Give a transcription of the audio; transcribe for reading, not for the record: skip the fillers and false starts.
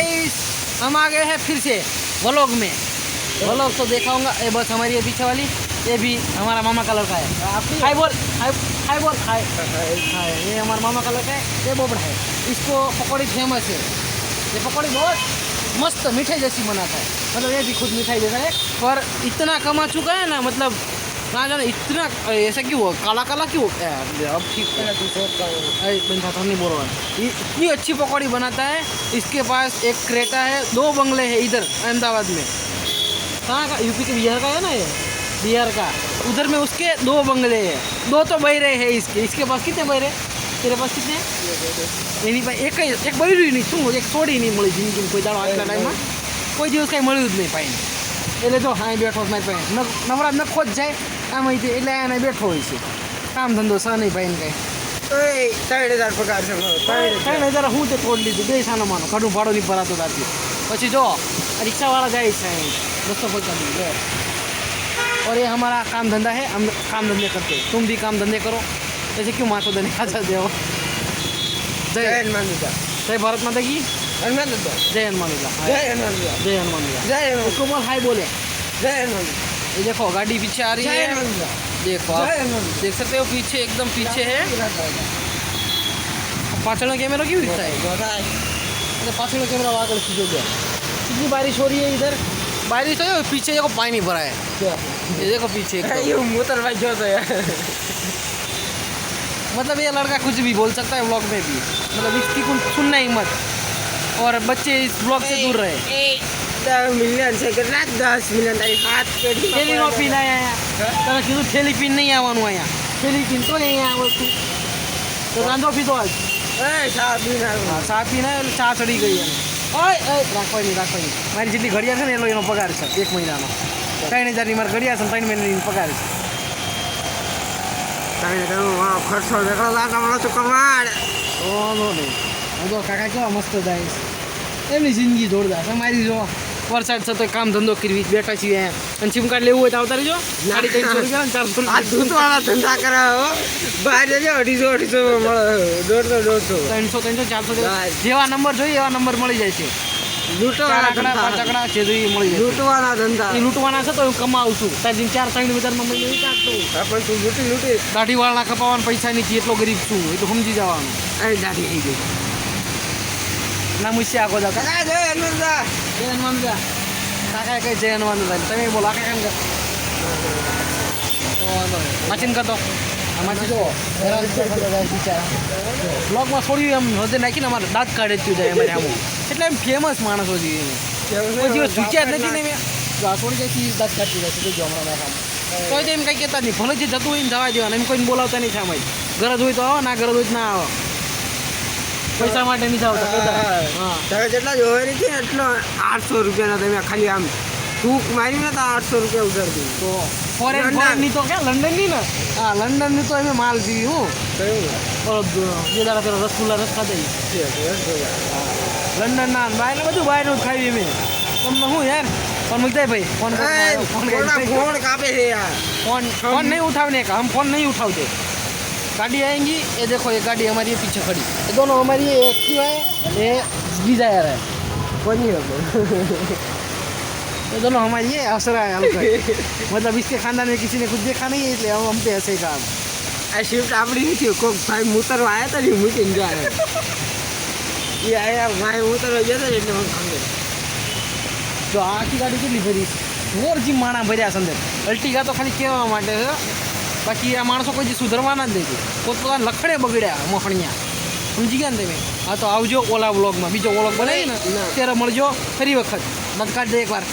Guys हम आ गए हैं फिर से व्लॉग में। व्लॉग तो देखा होगा, ये बस हमारी ये पीछे वाली, ये भी हमारा मामा का लड़का है। हाय बोल, हाय बोल, हाय हाय। ये हमारा मामा का लड़का है, ये बोबड़ा है। इसको पकौड़ी फेमस है। ये पकौड़ी बहुत मस्त मिठाई जैसी बनाता है, मतलब ये भी खुद मिठाई जैसा है। पर इतना कमा चुका है ना, मतलब ना जाने इतना ऐसा क्यों हुआ, काला काला क्यों हो गया अब ठीक है। नहीं बोल रहा, इतनी अच्छी पकौड़ी बनाता है। इसके पास एक क्रेटा है, 2 बंगले हैं इधर अहमदाबाद में। कहाँ का, यूपी के बिहार का है ना, ये बिहार का। उधर में उसके 2 बंगले हैं, 2 तो बहरे हैं इसके पास। कितने बहरे तेरे पास, कितने? नहीं भाई, एक बहरी नहीं, શું એક છોડી નહીં મળી જિંદગીમાં કોઈ દાડો આટલા ટાઈમમાં કોઈ દિવસ કાંઈ મળ્યું જ નહીં પાઈને। એટલે જો હા બેઠો મારી પાસે નવરા નખો જ જાય આમ અહીંથી, એટલે એને બેઠો હોય છે, કામ ધંધો સહ નહીં ભાઈને કાંઈ। 3000 પગાર છે, 3000 હું તે તોડ લીધું, બે સાનો માનો ઘરનું ભાડું નહીં ભરાતો ત્યાંથી। પછી જો रिक्शावाला જાય છે रस्ता पकड़ लीजिए। और ये हमारा काम धंधा है, हम काम धंधे करते हैं, तुम भी काम धंधे करो। ऐसे क्यों माथो देने आ जाते हो? जय हनुमान, जय भारत माता की, હનુમાન દાદા, जय हनुमान, જય હનુમાન દાદા, जय हनुमान। જય હનુમાન, उसको बोल हाय बोले। જય હનુમાન, ये देखो गाड़ी पीछे आ रही જય है, હનુમાન દાદા, देखो જય आप હનુમાન, देख सकते हो पीछे, एकदम पीछे है। पाछड़ कैमरा क्यों दिखता है? अरे पाछड़ कैमरा वहाँ कर खींचो गया। कितनी बारिश हो रही है इधर, बारिश तो है, पीछे देखो पानी भरा है, ये देखो पीछे एकदम। ये मोटरबाइक जो है, मतलब ये लड़का कुछ भी बोल सकता है व्लॉग में भी, मतलब इसकी कुछ सुनना ही मत। और बच्चे इस व्लॉग से दूर रहे। 10 મિલિયન છે કેટલા, 10 મિલિયન તારી હાથ પેઢી थैली नो पीना है यहाँ, तने कीधुं थैली पीने नहीं आवવાનું અહીંયા, थैली पीने तो नहीं आवતું। तो રાંધો પીધો આજ? એ ચા પીને આવ્યો। હા, ચા પીને એટલે ચા ચડી ગઈ એને। ઓય ઓય રાખવાની નહીં, રાખવાની। મારી જેટલી ઘડિયાળ છે ને એટલો એનો પગાર છે 1 મહિનાનો। 3000ની મારી ઘડિયાળ છે, 3 મહિનાની પગાર છે। તમે કહ્યું ખર્ચો દેખો લાગવાનો તો કમાડ। વાંધો નહીં, હું તો કાકા કેવા મસ્ત જાય છે, એમની જિંદગી જોરદાર છે। અમારી જો વરસાદ છે તો કામ ધંધો કરવી, બેઠા છીએ અહીંયા। અને સિમ કાર્ડ લેવું હોય તો આવતા રહેજો, 350 રૂપિયા ને 400 આ રૂપિયા, દૂધવાળા ધંધા કરાવો, બહાર જજો 250 મળે, 150 300 400 જેવા નંબર જોઈએ એવા નંબર મળી જાય છે। 4 લૂંટવાના આંકડા 5 ધંધા, આંકડા જે જોઈએ મળી જાય। લૂંટવાના ધંધા। એ લૂંટવાના છે તો હું કમાવું છું, તારી 4-3 બજારમાં મળી જાય કાઢતો। પણ તું લૂંટી દાઢીવાળા કપાવવાના પૈસા નથી, એટલો ગરીબ છું, એ તો સમજી જવાનું। અહીં દાઢી થઈ ગઈ। ના મુશ્શે આખો જા કાકા જય હનુમાન દાદા, જય હનુમાન જા કાકા કઈ જય હનુમાન જા તમે બોલો કાકા કેમ કર તો વાંધો નહીં। માચીન કરતો આમાંથી જો બ્લોગમાં છોડ્યું એમ હૃદય નાખીને અમારે દાંત કાઢે જ જાય અમારે આમ, એટલે એમ ફેમસ માણસો જોઈએ એને કોઈ દિવસ ચૂક્યા જ નથી ને મેં જો આ છોડી જાય દાંત કાઢતી જાય છે, જો હમણાં નાખામ તો એમ કંઈ કહેતા નહીં, ભલે જે જતું હોય ને જવા દેવાના, એમ કોઈને બોલાવતા નહીં સામે। ગરજ હોય તો આવો, ના ગરજ હોય તો ના આવો, પૈસા માટે નહીં જાવ તો હા। તમે જેટલા જોવે નથી એટલો 800 રૂપિયાના તમે ખાલી આમ થૂક મારીને તો 800 રૂપિયા ઉધારતી। તો ફોરેનની તો ક્યાં લંડનની ને, હા લંડનની તો અમે માલ પીવી હું જે દાડા પેલો રસગુલ્લા રસ ખાતા લંડનના બહારને બધું બહારનું જ ખાવી અમે। તમને શું યાર ફોન મૂકતા ભાઈ, ફોન ફોન કાપે છે યાર, फोन नहीं उठाने का, हम फोन नहीं उठाते। गाड़ी आएंगी, ये देखो ये गाड़ी हमारी पीछे खड़ी, ये दोनों हमारी ये एक्टिवा है, ये डिजायर है, ये दोनों हमारी है असरा है हल्का। मतलब इसके खानदान में किसी ने कुछ देखा नहीं है, इसलिए हम पे ऐसे ही काम। આ શિફ્ટ આપણી નથી, કોઈક ભાઈ મૂતરવા આવ્યા હતા ને મૂકીને જાય, એ આયા ભાઈ મૂતરવા જતા એટલે મને ખબર। જો આખી ગાડી કેટલી ભરી, મોરજી માણા ભર્યા છે અંદર। અલ્ટિગા તો ખાલી કહેવા માટે છે, બાકી આ માણસો કોઈ સુધરવાના જ નથી, પોતપોતાના લખડે બગડ્યા મોખણિયા, સમજી ગયા ને તમે। હા તો આવજો ઓલા વ્લોગમાં, બીજો વ્લોગ બનાવી ને ત્યારે મળજો ફરી વખત, મત કાઢ દે એકવાર।